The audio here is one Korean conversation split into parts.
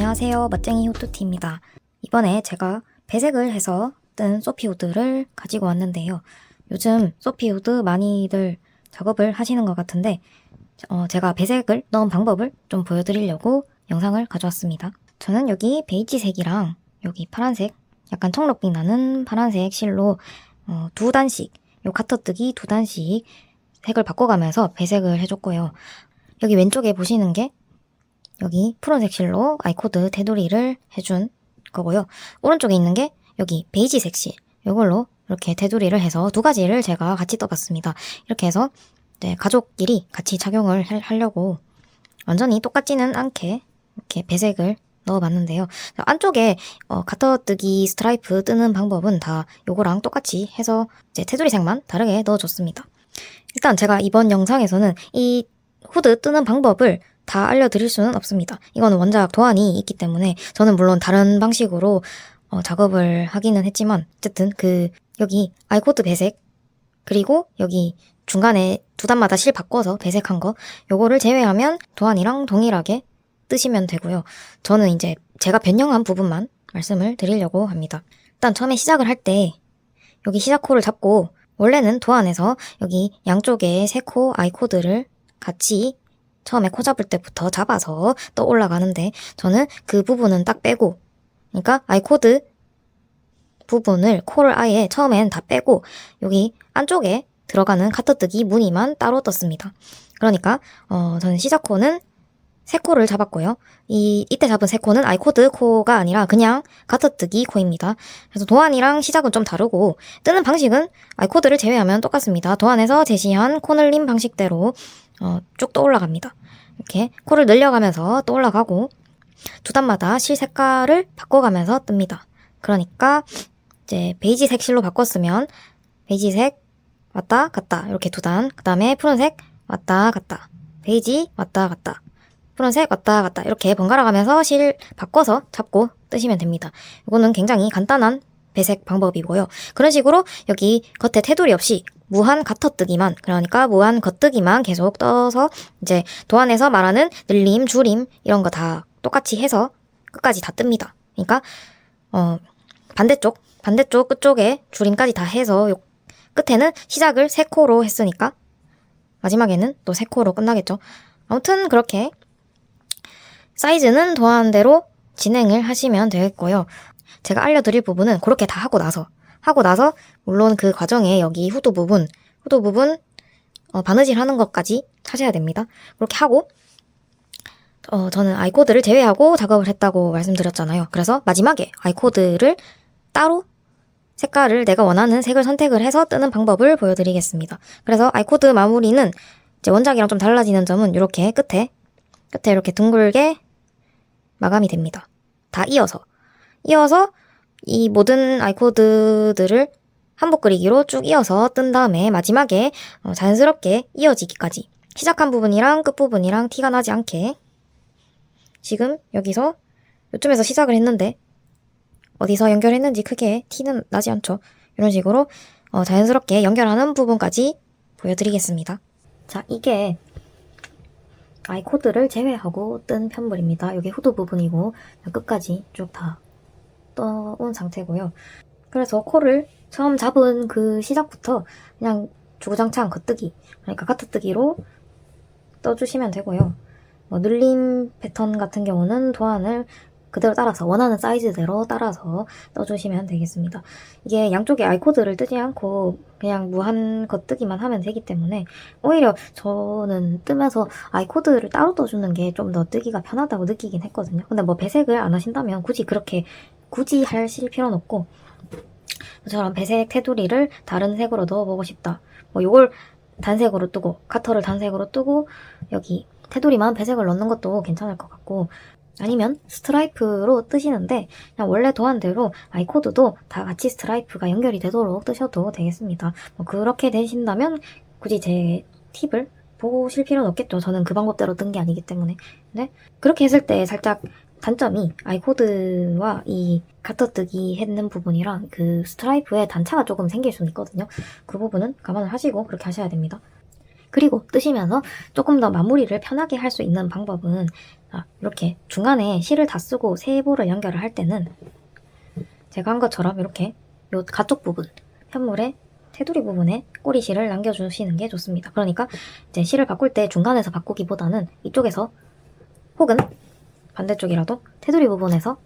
안녕하세요. 멋쟁이 후드티입니다. 이번에 제가 배색을 해서 뜬 소피 후드를 가지고 왔는데요. 요즘 소피 후드 많이들 작업을 하시는 것 같은데 제가 배색을 넣은 방법을 좀 보여드리려고 영상을 가져왔습니다. 저는 여기 베이지색이랑 여기 파란색, 약간 청록빛 나는 파란색 실로 두 단씩, 요 가터뜨기 두 단씩 색을 바꿔가면서 배색을 해줬고요. 여기 왼쪽에 보시는 게 여기 푸른색 실로 아이코드 테두리를 해준 거고요. 오른쪽에 있는 게 여기 베이지색 실, 이걸로 이렇게 테두리를 해서 두 가지를 제가 같이 떠봤습니다. 이렇게 해서 가족끼리 같이 착용을 하려고 완전히 똑같지는 않게 이렇게 배색을 넣어봤는데요. 안쪽에 가터뜨기 스트라이프 뜨는 방법은 다 요거랑 똑같이 해서 이제 테두리색만 다르게 넣어줬습니다. 일단 제가 이번 영상에서는 이 후드 뜨는 방법을 다 알려드릴 수는 없습니다. 이거는 원작 도안이 있기 때문에 저는 물론 다른 방식으로 작업을 하기는 했지만 어쨌든 여기 아이코드 배색 그리고 여기 중간에 두 단마다 실 바꿔서 배색한 거 요거를 제외하면 도안이랑 동일하게 뜨시면 되고요. 저는 이제 제가 변형한 부분만 말씀을 드리려고 합니다. 일단 처음에 시작을 할 때 여기 시작코를 잡고 원래는 도안에서 여기 양쪽에 세 코 아이코드를 같이 처음에 코 잡을 때부터 잡아서 또 올라가는데 저는 그 부분은 딱 빼고 그러니까 아이코드 부분을 코를 아예 처음엔 다 빼고 여기 안쪽에 들어가는 가터뜨기 무늬만 따로 떴습니다. 그러니까 저는 시작 코는 세 코를 잡았고요. 이때 잡은 세 코는 아이코드 코가 아니라 그냥 가터뜨기 코입니다. 그래서 도안이랑 시작은 좀 다르고 뜨는 방식은 아이코드를 제외하면 똑같습니다. 도안에서 제시한 코 늘림 방식대로 쭉 또 올라갑니다. 이렇게 코를 늘려가면서 또 올라가고 두 단마다 실 색깔을 바꿔가면서 뜹니다. 그러니까 이제 베이지색 실로 바꿨으면 베이지색 왔다 갔다 이렇게 두 단, 그 다음에 푸른색 왔다 갔다, 베이지 왔다 갔다, 푸른색 왔다 갔다 이렇게 번갈아 가면서 실 바꿔서 잡고 뜨시면 됩니다. 이거는 굉장히 간단한 배색 방법이고요. 그런 식으로 여기 겉에 테두리 없이 무한 가터뜨기만, 그러니까 무한 겉뜨기만 계속 떠서 이제 도안에서 말하는 늘림, 줄임 이런 거 다 똑같이 해서 끝까지 다 뜹니다. 그러니까 반대쪽 끝쪽에 줄임까지 다 해서 요 끝에는 시작을 세 코로 했으니까 마지막에는 또 세 코로 끝나겠죠. 아무튼 그렇게 사이즈는 도안대로 진행을 하시면 되겠고요. 제가 알려드릴 부분은 그렇게 다 하고 나서 물론 그 과정에 여기 후드 부분 바느질 하는 것까지 하셔야 됩니다. 그렇게 하고 저는 아이코드를 제외하고 작업을 했다고 말씀드렸잖아요. 그래서 마지막에 아이코드를 따로 색깔을 내가 원하는 색을 선택을 해서 뜨는 방법을 보여드리겠습니다. 그래서 아이코드 마무리는 이제 원작이랑 좀 달라지는 점은 이렇게 끝에 이렇게 둥글게 마감이 됩니다. 다 이어서 이 모든 아이코드들을 한복 그리기로 쭉 이어서 뜬 다음에 마지막에 자연스럽게 이어지기까지 시작한 부분이랑 끝 부분이랑 티가 나지 않게 지금 여기서 요쯤에서 시작을 했는데 어디서 연결했는지 크게 티는 나지 않죠. 이런 식으로 자연스럽게 연결하는 부분까지 보여드리겠습니다. 자, 이게 아이코드를 제외하고 뜬 편물입니다. 여기 후드 부분이고 끝까지 쭉 다 떠온 상태고요. 그래서 코를 처음 잡은 그 시작부터 그냥 주구장창 겉뜨기, 그러니까 가터뜨기로 떠주시면 되고요. 늘림 패턴 같은 경우는 도안을 그대로 따라서 원하는 사이즈대로 따라서 떠주시면 되겠습니다. 이게 양쪽에 아이코드를 뜨지 않고 그냥 무한 겉뜨기만 하면 되기 때문에 오히려 저는 뜨면서 아이코드를 따로 떠주는 게 좀 더 뜨기가 편하다고 느끼긴 했거든요. 근데 뭐 배색을 안 하신다면 굳이 하실 필요는 없고 저처럼 배색 테두리를 다른 색으로 넣어보고 싶다. 뭐 요걸 단색으로 뜨고 가터를 단색으로 뜨고 여기 테두리만 배색을 넣는 것도 괜찮을 것 같고 아니면 스트라이프로 뜨시는데 그냥 원래 도안대로 아이코드도 다 같이 스트라이프가 연결이 되도록 뜨셔도 되겠습니다. 뭐 그렇게 되신다면 굳이 제 팁을 보실 필요는 없겠죠. 저는 그 방법대로 뜬 게 아니기 때문에. 근데 그렇게 했을 때 살짝 단점이 아이코드와 이 가터뜨기 했는 부분이랑 그 스트라이프에 단차가 조금 생길 수는 있거든요. 그 부분은 감안을 하시고 그렇게 하셔야 됩니다. 그리고 뜨시면서 조금 더 마무리를 편하게 할 수 있는 방법은 이렇게 중간에 실을 다 쓰고 세 볼을 연결을 할 때는 제가 한 것처럼 이렇게 요 가쪽 부분, 편물의 테두리 부분에 꼬리실을 남겨주시는 게 좋습니다. 그러니까 이제 실을 바꿀 때 중간에서 바꾸기보다는 이쪽에서 혹은 반대쪽이라도 테두리 부분에서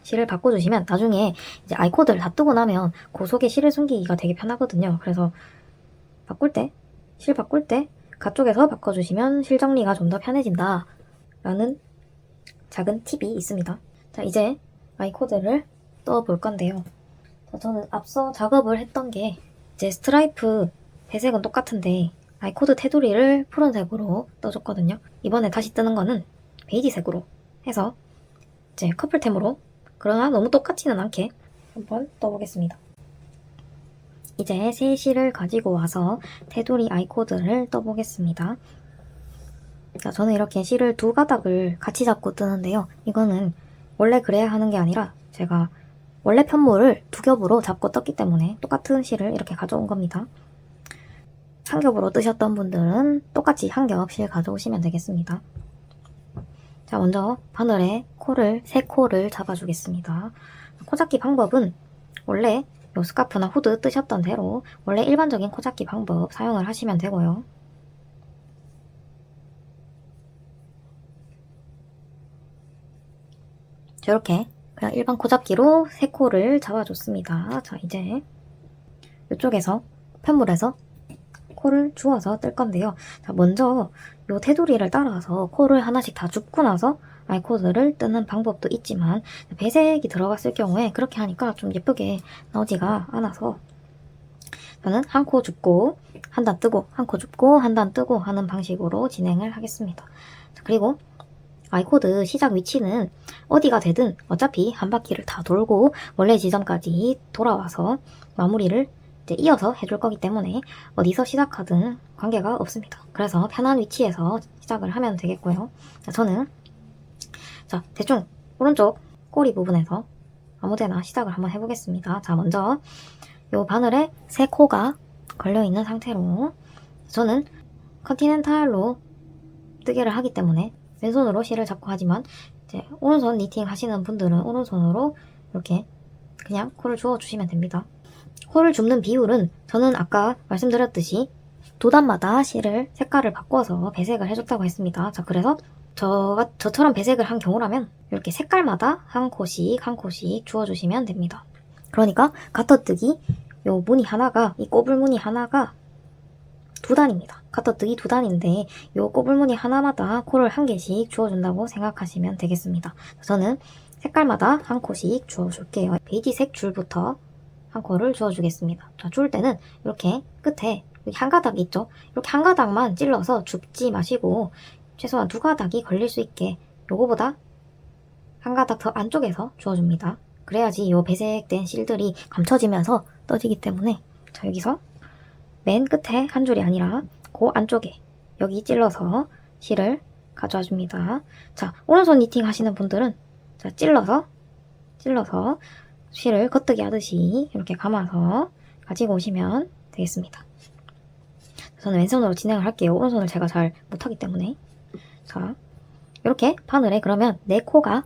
실을 바꿔주시면 나중에 이제 아이코드를 다 뜨고 나면 그 속에 실을 숨기기가 되게 편하거든요. 그래서 실 바꿀 때 가쪽에서 바꿔주시면 실 정리가 좀 더 편해진다 라는 작은 팁이 있습니다. 자, 이제 아이코드를 떠볼 건데요. 자, 저는 앞서 작업을 했던 게 이제 스트라이프 배색은 똑같은데 아이코드 테두리를 푸른색으로 떠줬거든요. 이번에 다시 뜨는 거는 베이지색으로 해서 이제 커플템으로, 그러나 너무 똑같지는 않게 한번 떠보겠습니다. 이제 새 실을 가지고 와서 테두리 아이코드를 떠보겠습니다. 자, 저는 이렇게 실을 두 가닥을 같이 잡고 뜨는데요. 이거는 원래 그래야 하는 게 아니라 제가 원래 편물을 두 겹으로 잡고 떴기 때문에 똑같은 실을 이렇게 가져온 겁니다. 한 겹으로 뜨셨던 분들은 똑같이 한 겹 실 가져오시면 되겠습니다. 자, 먼저 바늘에 세 코를 잡아주겠습니다. 코 잡기 방법은 원래 요 스카프나 후드 뜨셨던 대로 원래 일반적인 코 잡기 방법 사용을 하시면 되고요. 저렇게 그냥 일반 코 잡기로 세 코를 잡아줬습니다. 자, 이제 이쪽에서 편물에서 코를 주워서 뜰 건데요. 자, 먼저 요 테두리를 따라서 코를 하나씩 다 줍고 나서 아이코드를 뜨는 방법도 있지만 배색이 들어갔을 경우에 그렇게 하니까 좀 예쁘게 나오지가 않아서 저는 한 코 줍고 한 단 뜨고 한 코 줍고 한 단 뜨고 하는 방식으로 진행을 하겠습니다. 자, 그리고 아이코드 시작 위치는 어디가 되든 어차피 한 바퀴를 다 돌고 원래 지점까지 돌아와서 마무리를 이제 이어서 해줄 거기 때문에 어디서 시작하든 관계가 없습니다. 그래서 편한 위치에서 시작을 하면 되겠고요. 자, 저는 대충 오른쪽 꼬리 부분에서 아무데나 시작을 한번 해보겠습니다. 자, 먼저 요 바늘에 세 코가 걸려있는 상태로 저는 컨티넨탈로 뜨개를 하기 때문에 왼손으로 실을 잡고 하지만 이제 오른손 니팅 하시는 분들은 오른손으로 이렇게 그냥 코를 주워주시면 됩니다. 코를 줍는 비율은 저는 아까 말씀드렸듯이 두 단마다 실을 색깔을 바꿔서 배색을 해줬다고 했습니다. 자, 그래서 저처럼 배색을 한 경우라면 이렇게 색깔마다 한 코씩 주워주시면 됩니다. 그러니까 가터뜨기 요 무늬 하나가, 이 꼬불무늬 하나가 두 단입니다. 가터뜨기 두 단인데 요 꼬불무늬 하나마다 코를 한 개씩 주워준다고 생각하시면 되겠습니다. 저는 색깔마다 한 코씩 주워줄게요. 베이지색 줄부터 한 코를 주워주겠습니다. 자, 주울 때는 이렇게 끝에 여기 한 가닥이 있죠? 이렇게 한 가닥만 찔러서 줍지 마시고 최소한 두 가닥이 걸릴 수 있게 요거보다 한 가닥 더 안쪽에서 주워줍니다. 그래야지 요 배색된 실들이 감춰지면서 떠지기 때문에 자, 여기서 맨 끝에 한 줄이 아니라 그 안쪽에 여기 찔러서 실을 가져와 줍니다. 자, 오른손 니팅 하시는 분들은 자, 찔러서 실을 겉뜨기 하듯이 이렇게 감아서 가지고 오시면 되겠습니다. 저는 왼손으로 진행을 할게요. 오른손을 제가 잘 못하기 때문에. 자, 이렇게 바늘에 그러면 네 코가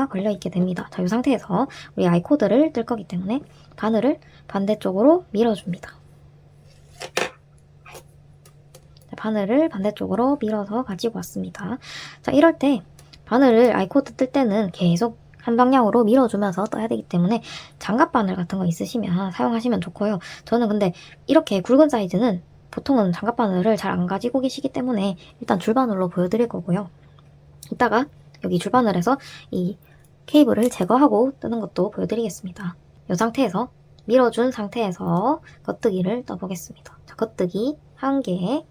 걸려있게 됩니다. 자, 이 상태에서 우리 아이코드를 뜰 거기 때문에 바늘을 반대쪽으로 밀어줍니다. 자, 바늘을 반대쪽으로 밀어서 가지고 왔습니다. 자, 이럴 때 바늘을 아이코드 뜰 때는 계속 한 방향으로 밀어주면서 떠야 되기 때문에 장갑 바늘 같은 거 있으시면 사용하시면 좋고요. 저는 근데 이렇게 굵은 사이즈는 보통은 장갑 바늘을 잘 안 가지고 계시기 때문에 일단 줄바늘로 보여드릴 거고요. 이따가 여기 줄바늘에서 이 케이블을 제거하고 뜨는 것도 보여드리겠습니다. 이 상태에서 밀어준 상태에서 겉뜨기를 떠보겠습니다. 자, 겉뜨기 한 개,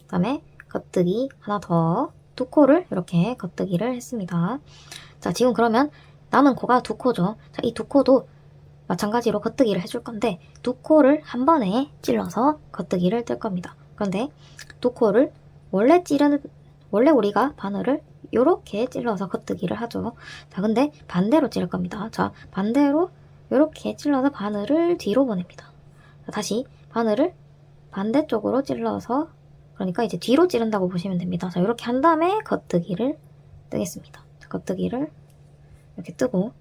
그 다음에 겉뜨기 하나 더, 두 코를 이렇게 겉뜨기를 했습니다. 자, 지금 그러면 남은 코가 두 코죠. 자, 이 두 코도 마찬가지로 겉뜨기를 해줄 건데 두 코를 한 번에 찔러서 겉뜨기를 뜰 겁니다. 그런데 두 코를 원래 우리가 바늘을 요렇게 찔러서 겉뜨기를 하죠. 자, 근데 반대로 찌를 겁니다. 자, 반대로 요렇게 찔러서 바늘을 뒤로 보냅니다. 자, 다시 바늘을 반대쪽으로 찔러서, 그러니까 이제 뒤로 찌른다고 보시면 됩니다. 자, 이렇게 한 다음에 겉뜨기를 뜨겠습니다. 자, 겉뜨기를 이렇게 뜨고,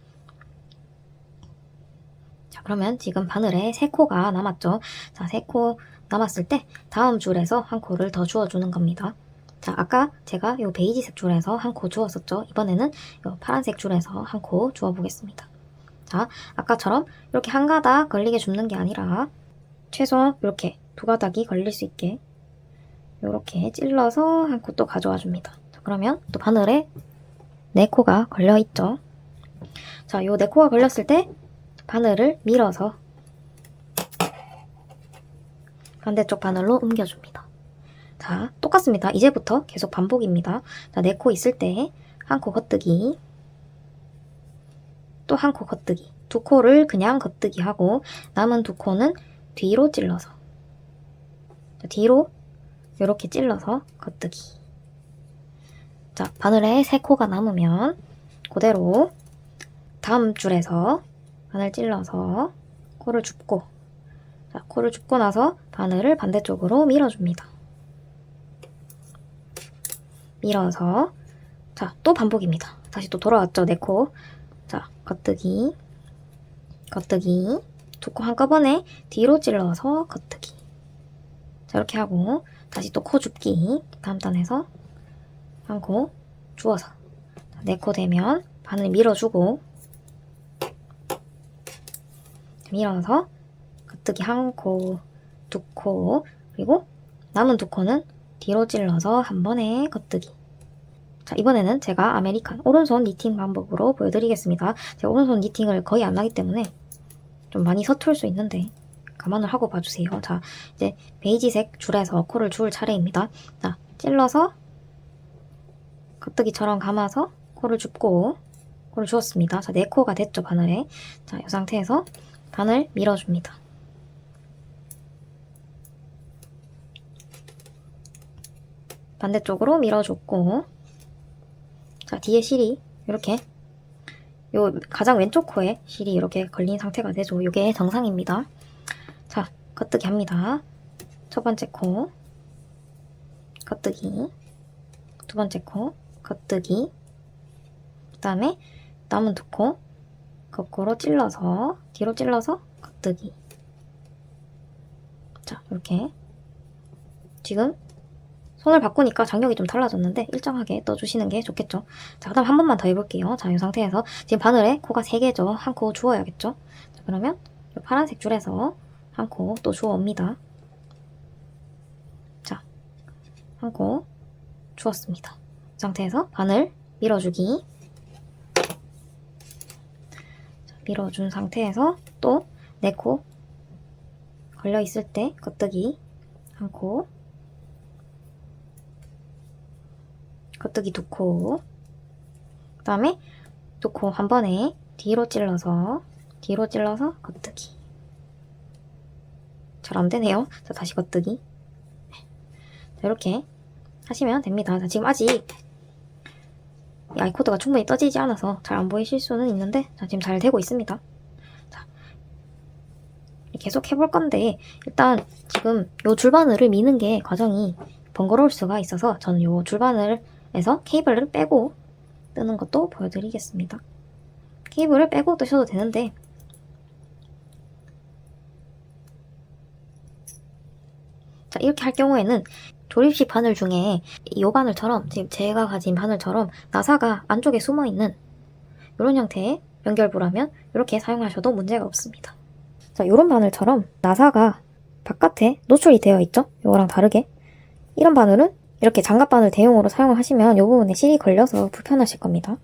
자, 그러면 지금 바늘에 3코가 남았죠. 자, 3코 남았을 때 다음 줄에서 한 코를 더 주워주는 겁니다. 자, 아까 제가 요 베이지색 줄에서 한 코 주웠었죠. 이번에는 요 파란색 줄에서 한 코 주워 보겠습니다. 자, 아까처럼 이렇게 한 가닥 걸리게 줍는 게 아니라 최소 이렇게 2가닥이 걸릴 수 있게 이렇게 찔러서 한 코 또 가져와 줍니다. 자, 그러면 또 바늘에 4코가 걸려 있죠. 자, 요 4코가 걸렸을 때 바늘을 밀어서 반대쪽 바늘로 옮겨줍니다. 자, 똑같습니다. 이제부터 계속 반복입니다. 자, 4코 있을 때 한 코 겉뜨기, 또 한 코 겉뜨기, 2코를 그냥 겉뜨기 하고 남은 2코는 뒤로 찔러서, 자, 뒤로 이렇게 찔러서 겉뜨기. 자, 바늘에 3코가 남으면 그대로 다음 줄에서 바늘 찔러서 코를 줍고, 자, 코를 줍고 나서 바늘을 반대쪽으로 밀어줍니다. 밀어서, 자, 또 반복입니다. 다시 또 돌아왔죠, 4코. 자, 겉뜨기, 겉뜨기, 2코 한꺼번에 뒤로 찔러서 겉뜨기. 자, 이렇게 하고 다시 또 코 줍기. 다음 단에서 한 코 주워서 4코 되면 바늘 밀어주고, 밀어서 겉뜨기 1코, 2코, 그리고 남은 2코는 뒤로 찔러서 한 번에 겉뜨기. 자, 이번에는 제가 아메리칸 오른손 니팅 방법으로 보여드리겠습니다. 제가 오른손 니팅을 거의 안 하기 때문에 좀 많이 서툴 수 있는데 감안을 하고 봐주세요. 자, 이제 베이지색 줄에서 코를 주울 차례입니다. 자, 찔러서 겉뜨기처럼 감아서 코를 줍고, 코를 주었습니다. 자, 4코가 됐죠, 바늘에. 자, 이 상태에서 바늘 밀어줍니다. 반대쪽으로 밀어줬고, 자, 뒤에 실이 이렇게, 요 가장 왼쪽 코에 실이 이렇게 걸린 상태가 되죠. 요게 정상입니다. 자, 겉뜨기 합니다. 첫 번째 코 겉뜨기, 두 번째 코 겉뜨기, 그 다음에 남은 2코 거꾸로 찔러서, 뒤로 찔러서 겉뜨기. 자, 이렇게 지금 손을 바꾸니까 장력이 좀 달라졌는데 일정하게 떠주시는 게 좋겠죠. 자, 그 다음 한 번만 더 해볼게요. 자, 이 상태에서 지금 바늘에 코가 3개죠. 한 코 주워야겠죠. 자, 그러면 이 파란색 줄에서 한 코 또 주워옵니다. 자, 한 코 주웠습니다. 이 상태에서 바늘 밀어주기. 자, 밀어준 상태에서 또 4코 걸려있을 때 겉뜨기 한 코, 겉뜨기 2코, 그 다음에 2코 한 번에 뒤로 찔러서 겉뜨기. 잘 안되네요. 자, 다시 겉뜨기. 자, 이렇게 하시면 됩니다. 자, 지금 아직 이 아이코드가 충분히 떠지지 않아서 잘 안 보이실 수는 있는데, 자, 지금 잘 되고 있습니다. 자, 계속 해볼 건데, 일단 지금 요 줄바늘을 미는 게 과정이 번거로울 수가 있어서 저는 요 줄바늘에서 케이블을 빼고 뜨는 것도 보여드리겠습니다. 케이블을 빼고 뜨셔도 되는데, 자, 이렇게 할 경우에는 조립식 바늘 중에 이 바늘처럼, 지금 제가 가진 바늘처럼 나사가 안쪽에 숨어있는 이런 형태의 연결부라면 이렇게 사용하셔도 문제가 없습니다. 자, 이런 바늘처럼 나사가 바깥에 노출이 되어 있죠? 이거랑 다르게. 이런 바늘은 이렇게 장갑바늘 대용으로 사용을 하시면 이 부분에 실이 걸려서 불편하실 겁니다.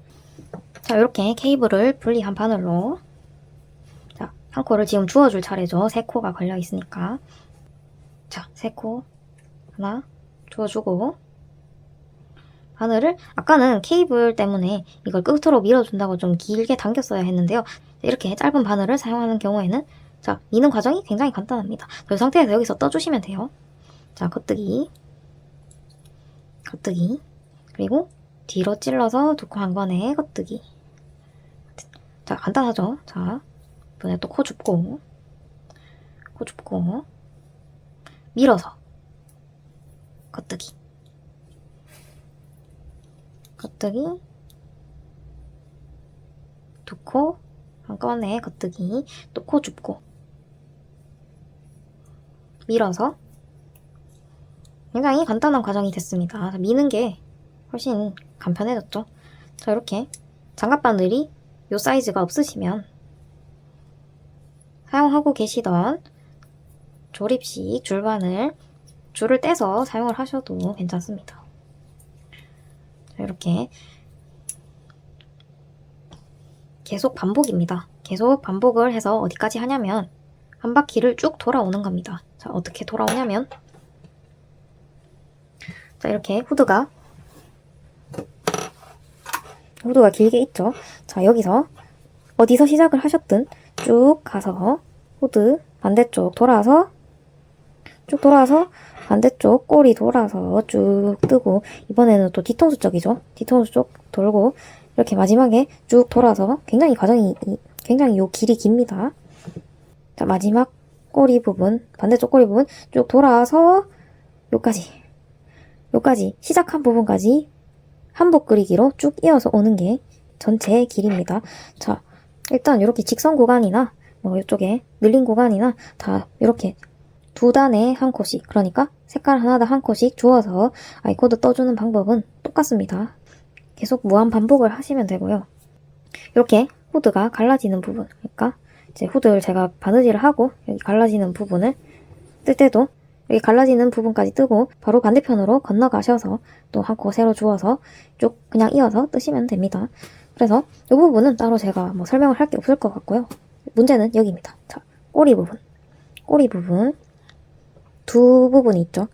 자, 이렇게 케이블을 분리한 바늘로, 자, 한 코를 지금 주워줄 차례죠. 3코가 걸려 있으니까. 자, 3코 하나 주워주고, 바늘을 아까는 케이블 때문에 이걸 끝으로 밀어준다고 좀 길게 당겼어야 했는데요. 이렇게 짧은 바늘을 사용하는 경우에는, 자, 미는 과정이 굉장히 간단합니다. 이 상태에서 여기서 떠주시면 돼요. 자, 겉뜨기, 겉뜨기, 그리고 뒤로 찔러서 2코 한 번에 겉뜨기. 자, 간단하죠? 자, 이번에 또 코 줍고, 밀어서 겉뜨기 겉뜨기 두 코 한꺼번에 겉뜨기 또 코 줍고 밀어서 굉장히 간단한 과정이 됐습니다. 미는 게 훨씬 간편해졌죠. 자, 이렇게 장갑바늘이 요 사이즈가 없으시면 사용하고 계시던 조립식 줄바늘 줄을 떼서 사용을 하셔도 괜찮습니다. 자, 이렇게 계속 반복입니다. 계속 반복을 해서 어디까지 하냐면 한 바퀴를 쭉 돌아오는 겁니다. 자, 어떻게 돌아오냐면 자, 이렇게 후드가 길게 있죠. 자, 여기서 어디서 시작을 하셨든 쭉 가서 후드 반대쪽 돌아서 쭉 돌아서 반대쪽 꼬리 돌아서 쭉 뜨고 이번에는 또 뒤통수 쪽이죠. 뒤통수 쪽 돌고 이렇게 마지막에 쭉 돌아서 굉장히 요 길이 깁니다. 자, 마지막 꼬리 부분 반대쪽 꼬리 부분 쭉 돌아서 요까지 시작한 부분까지 한복 그리기로 쭉 이어서 오는 게 전체 길입니다. 자, 일단 이렇게 직선 구간이나 뭐 이쪽에 늘린 구간이나 다 이렇게 두 단에 한 코씩, 그러니까 색깔 하나당 한 코씩 주어서 아이코드 떠주는 방법은 똑같습니다. 계속 무한 반복을 하시면 되고요. 이렇게 후드가 갈라지는 부분, 그러니까 이제 후드를 제가 바느질을 하고 여기 갈라지는 부분을 뜰 때도 여기 갈라지는 부분까지 뜨고 바로 반대편으로 건너가셔서 또 한 코 새로 주어서 쭉 그냥 이어서 뜨시면 됩니다. 그래서 이 부분은 따로 제가 뭐 설명을 할 게 없을 것 같고요. 문제는 여기입니다. 자, 꼬리 부분 두 부분이 있죠.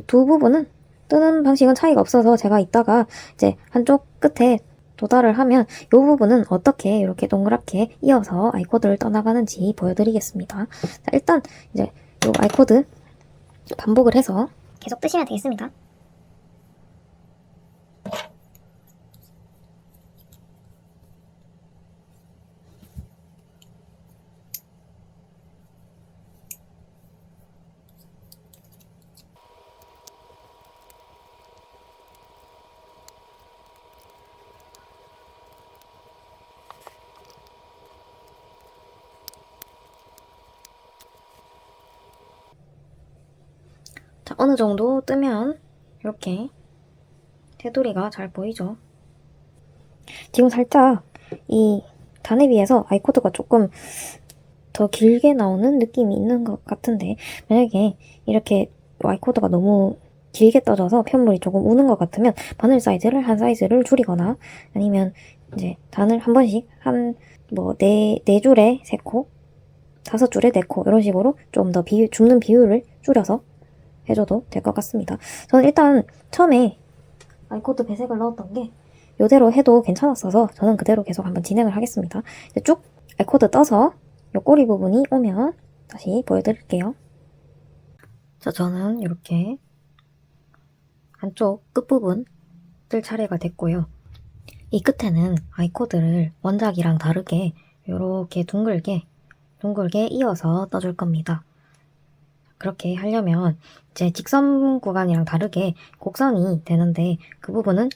두 부분은 뜨는 방식은 차이가 없어서 제가 이따가 이제 한쪽 끝에 도달을 하면 이 부분은 어떻게 이렇게 동그랗게 이어서 아이코드를 떠나가는지 보여드리겠습니다. 자, 일단 이제 이 아이코드 반복을 해서 계속 뜨시면 되겠습니다. 자, 어느 정도 뜨면 이렇게 테두리가 잘 보이죠. 지금 살짝 이 단에 비해서 아이코드가 조금 더 길게 나오는 느낌이 있는 것 같은데 만약에 이렇게 아이코드가 너무 길게 떠져서 편물이 조금 우는 것 같으면 바늘 사이즈를 한 사이즈를 줄이거나 아니면 이제 단을 한 번씩 네 줄에 3코, 5줄에 4코 이런 식으로 좀 더 줍는 비율을 줄여서 해줘도 될 것 같습니다. 저는 일단 처음에 아이코드 배색을 넣었던 게 이대로 해도 괜찮았어서 저는 그대로 계속 한번 진행을 하겠습니다. 이제 쭉 아이코드 떠서 요 꼬리 부분이 오면 다시 보여드릴게요. 자, 저는 이렇게 한쪽 끝부분 뜰 차례가 됐고요. 이 끝에는 아이코드를 원작이랑 다르게 이렇게 둥글게 이어서 떠줄 겁니다. 그렇게 하려면 이제 직선 구간이랑 다르게 곡선이 되는데 그 부분은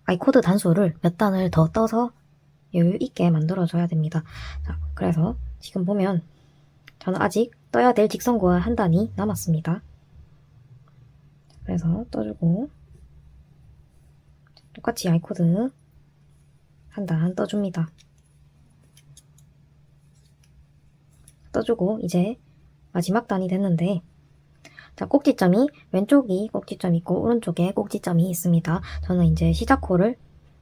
아이코드 단수를 몇 단을 더 떠서 여유 있게 만들어줘야 됩니다. 자, 그래서 지금 보면 저는 아직 떠야 될 직선 구간 한 단이 남았습니다. 그래서 떠주고 똑같이 아이코드 한 단 떠줍니다. 떠주고 이제 마지막 단이 됐는데 자, 꼭지점이 왼쪽이 꼭지점 있고 오른쪽에 꼭지점이 있습니다. 저는 이제 시작코를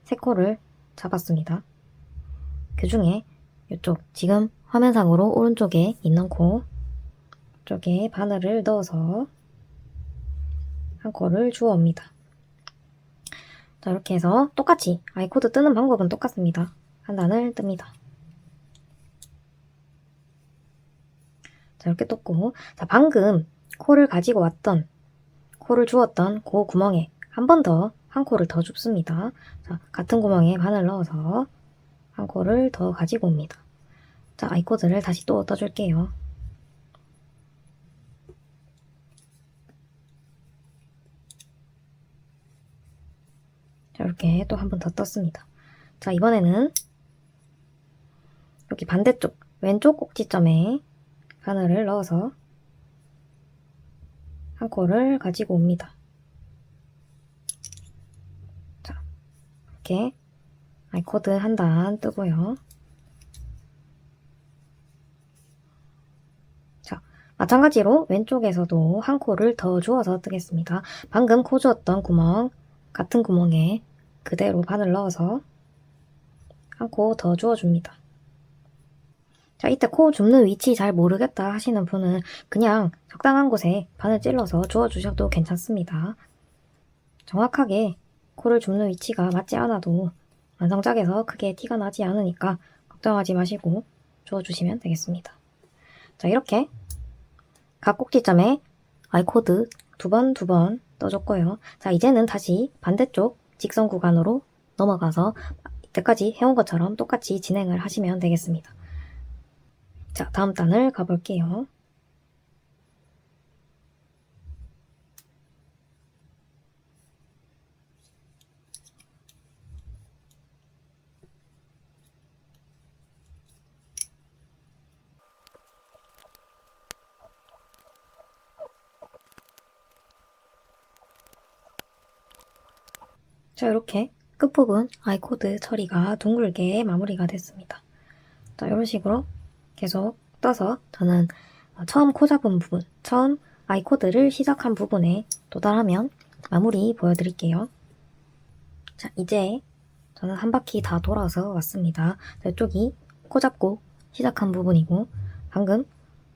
3코를 잡았습니다. 그 중에 이쪽 지금 화면상으로 오른쪽에 있는 코 쪽에 바늘을 넣어서 한 코를 주어옵니다. 자, 이렇게 해서 똑같이 아이코드 뜨는 방법은 똑같습니다. 한 단을 뜹니다. 자, 이렇게 떴고 자, 방금 코를 주었던 그 구멍에 한 코를 더 줍습니다. 자, 같은 구멍에 바늘 넣어서 한 코를 더 가지고 옵니다. 자, 아이코드를 다시 또 떠줄게요. 이렇게 또 한 번 더 떴습니다. 자, 이번에는 여기 반대쪽 왼쪽 꼭지점에 바늘을 넣어서 한 코를 가지고 옵니다. 자, 이렇게 아이코드 한 단 뜨고요. 자, 마찬가지로 왼쪽에서도 한 코를 더 주어서 뜨겠습니다. 방금 코 주었던 구멍, 같은 구멍에 그대로 바늘 넣어서 한 코 더 주어줍니다. 자, 이때 코 줍는 위치 잘 모르겠다 하시는 분은 그냥 적당한 곳에 바늘 찔러서 주어주셔도 괜찮습니다. 정확하게 코를 줍는 위치가 맞지 않아도 완성작에서 크게 티가 나지 않으니까 걱정하지 마시고 주어주시면 되겠습니다. 자, 이렇게 각 꼭지점에 아이코드 두 번 떠줬고요. 자, 이제는 다시 반대쪽 직선 구간으로 넘어가서 이때까지 해온 것처럼 똑같이 진행을 하시면 되겠습니다. 자, 다음 단을 가볼게요. 자, 이렇게 끝부분 아이코드 처리가 둥글게 마무리가 됐습니다. 자, 이런 식으로 계속 떠서 저는 처음 코 잡은 부분, 처음 아이코드를 시작한 부분에 도달하면 마무리 보여드릴게요. 자, 이제 저는 한 바퀴 다 돌아서 왔습니다. 이쪽이 코 잡고 시작한 부분이고 방금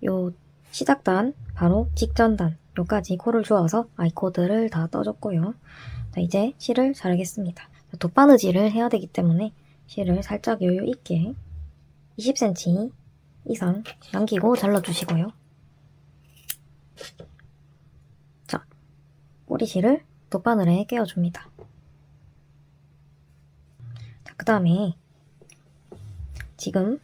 요 시작단, 바로 직전단 요까지 코를 주어서 아이코드를 다 떠줬고요. 자, 이제 실을 자르겠습니다. 돗바느질을 해야 되기 때문에 실을 살짝 여유 있게 20cm 이상 남기고 잘라주시고요. 자, 꼬리실을 돗바늘에 끼워줍니다. 자, 그 다음에 지금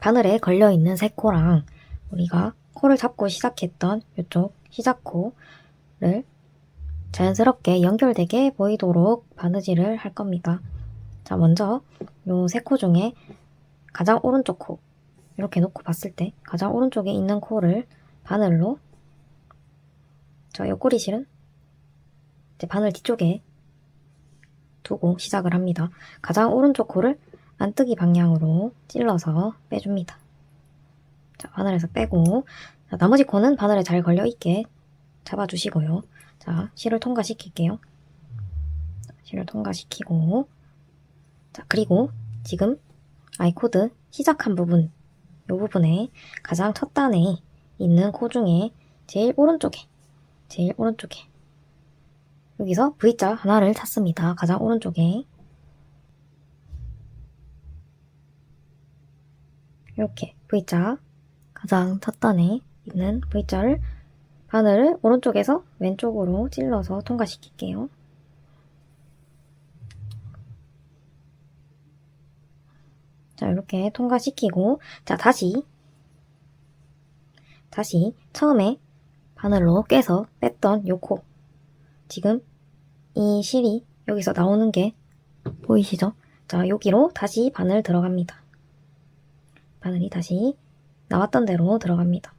바늘에 걸려있는 세 코랑 우리가 코를 잡고 시작했던 이쪽 시작코를 자연스럽게 연결되게 보이도록 바느질을 할 겁니다. 자, 먼저 요 세 코 중에 가장 오른쪽 코 이렇게 놓고 봤을 때 가장 오른쪽에 있는 코를 바늘로 저 옆구리실은 이제 바늘 뒤쪽에 두고 시작을 합니다. 가장 오른쪽 코를 안뜨기 방향으로 찔러서 빼줍니다. 자, 바늘에서 빼고 자, 나머지 코는 바늘에 잘 걸려있게 잡아주시고요. 자, 실을 통과시킬게요. 실을 통과시키고 자, 그리고 지금 아이코드 시작한 부분 이 부분에 가장 첫 단에 있는 코 중에 제일 오른쪽에 여기서 V자 하나를 찾습니다. 가장 오른쪽에 이렇게 V자 가장 첫 단에 있는 V자를 바늘을 오른쪽에서 왼쪽으로 찔러서 통과시킬게요. 자, 이렇게 통과시키고 자, 다시 처음에 바늘로 꿰서 뺐던 요 코 지금 이 실이 여기서 나오는 게 보이시죠? 자, 여기로 다시 바늘 들어갑니다. 바늘이 다시 나왔던 대로 들어갑니다.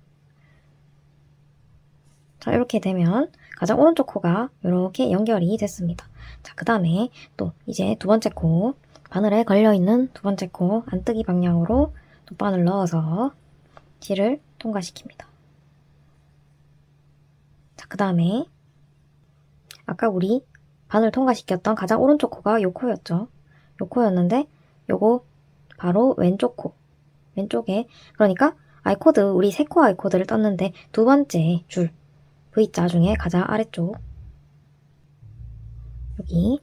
자, 이렇게 되면 가장 오른쪽 코가 이렇게 연결이 됐습니다. 자, 그 다음에 또 이제 두 번째 코 바늘에 걸려있는 두 번째 코 안뜨기 방향으로 돗바늘 넣어서 실을 통과시킵니다. 자, 그 다음에 아까 우리 바늘 통과시켰던 가장 오른쪽 코가 요 코였죠. 요 코였는데 요거 바로 왼쪽 코 왼쪽에 그러니까 아이코드 우리 세 코 아이코드를 떴는데 두 번째 줄 V자 중에 가장 아래쪽 여기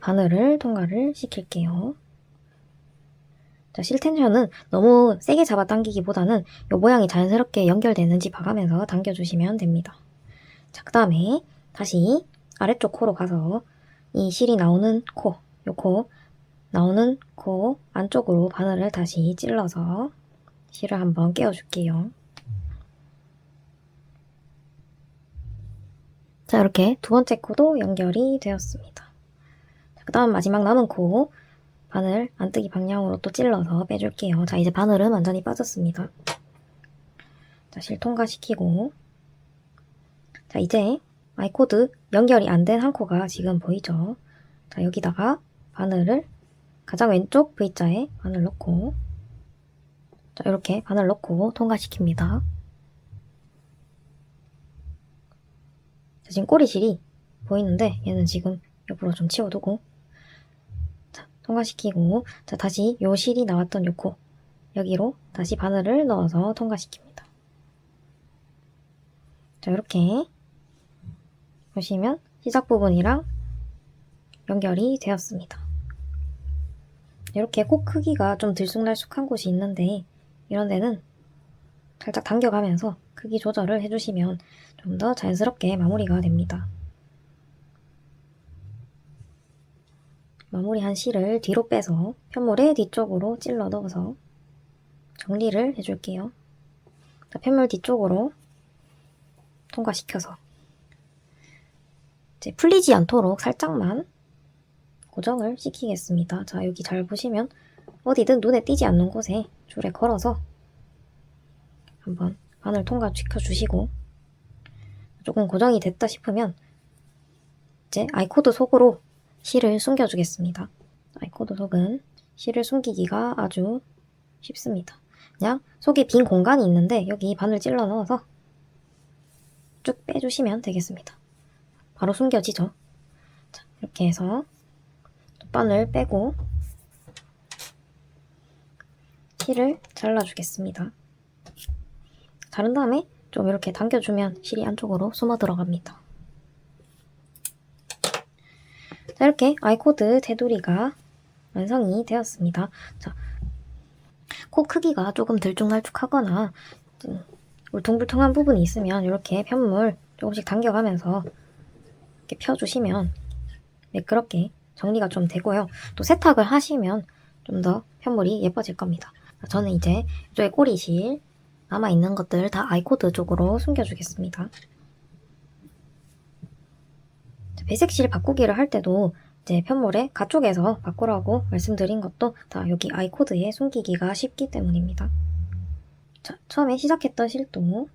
바늘을 통과를 시킬게요. 자, 실텐션은 너무 세게 잡아당기기보다는 요 모양이 자연스럽게 연결되는지 봐가면서 당겨주시면 됩니다. 자, 그 다음에 다시 아래쪽 코로 가서 이 실이 나오는 코, 요 코 나오는 코 안쪽으로 바늘을 다시 찔러서 실을 한번 끼워줄게요. 자, 이렇게 두 번째 코도 연결이 되었습니다. 그 다음 마지막 남은 코 바늘 안뜨기 방향으로 또 찔러서 빼줄게요. 자, 이제 바늘은 완전히 빠졌습니다. 자, 실 통과시키고, 자, 이제 아이코드 연결이 안 된 한 코가 지금 보이죠? 자, 여기다가 바늘을 가장 왼쪽 V자에 바늘 넣고, 자, 이렇게 바늘 넣고 통과시킵니다. 자, 지금 꼬리실이 보이는데 얘는 지금 옆으로 좀 치워두고, 자, 통과시키고, 자, 다시 요 실이 나왔던 요 코, 여기로 다시 바늘을 넣어서 통과시킵니다. 자, 이렇게 보시면 시작 부분이랑 연결이 되었습니다. 이렇게 코 크기가 좀 들쑥날쑥한 곳이 있는데 이런 데는 살짝 당겨가면서 크기 조절을 해주시면 좀 더 자연스럽게 마무리가 됩니다. 마무리한 실을 뒤로 빼서 편물의 뒤쪽으로 찔러 넣어서 정리를 해줄게요. 자, 편물 뒤쪽으로 통과시켜서 이제 풀리지 않도록 살짝만 고정을 시키겠습니다. 자, 여기 잘 보시면 어디든 눈에 띄지 않는 곳에 줄에 걸어서 한번 바늘 통과시켜 주시고, 조금 고정이 됐다 싶으면 이제 아이코드 속으로 실을 숨겨 주겠습니다. 아이코드 속은 실을 숨기기가 아주 쉽습니다. 그냥 속에 빈 공간이 있는데 여기 바늘 찔러 넣어서 쭉 빼주시면 되겠습니다. 바로 숨겨지죠. 자, 이렇게 해서 바늘 빼고 실을 잘라주겠습니다. 자른 다음에 좀 이렇게 당겨주면 실이 안쪽으로 숨어 들어갑니다. 자, 이렇게 아이코드 테두리가 완성이 되었습니다. 자, 코 크기가 조금 들쭉날쭉하거나 울퉁불퉁한 부분이 있으면 이렇게 편물 조금씩 당겨가면서 이렇게 펴주시면 매끄럽게 정리가 좀 되고요. 또 세탁을 하시면 좀 더 편물이 예뻐질 겁니다. 저는 이제 이쪽에 꼬리실 남아있는 것들 다 아이코드 쪽으로 숨겨주겠습니다. 배색실 바꾸기를 할 때도 이제 편물의 가쪽에서 바꾸라고 말씀드린 것도 다 여기 아이코드에 숨기기가 쉽기 때문입니다. 자, 처음에 시작했던 실도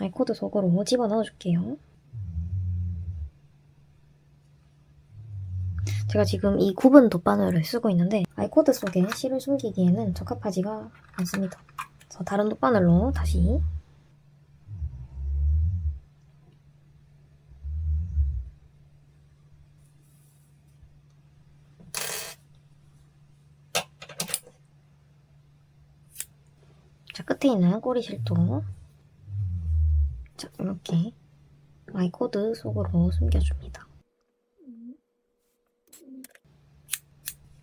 아이코드 속으로 집어넣어 줄게요. 제가 지금 이 굽은 돗바늘을 쓰고 있는데 아이코드 속에 실을 숨기기에는 적합하지가 않습니다. 그래서 다른 돗바늘로 다시 자, 끝에 있는 꼬리실도 자, 이렇게 아이코드 속으로 숨겨줍니다.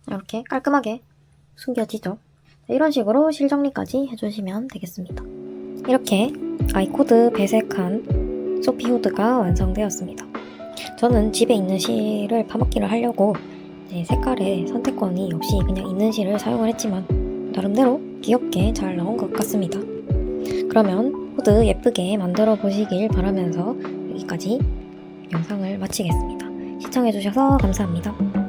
이렇게 깔끔하게 숨겨지죠. 이런 식으로 실 정리까지 해주시면 되겠습니다. 이렇게 아이코드 배색한 소피 후드가 완성되었습니다. 저는 집에 있는 실을 파먹기를 하려고 색깔의 선택권이 없이 그냥 있는 실을 사용을 했지만 나름대로 귀엽게 잘 나온 것 같습니다. 그러면 후드 예쁘게 만들어 보시길 바라면서 여기까지 영상을 마치겠습니다. 시청해주셔서 감사합니다.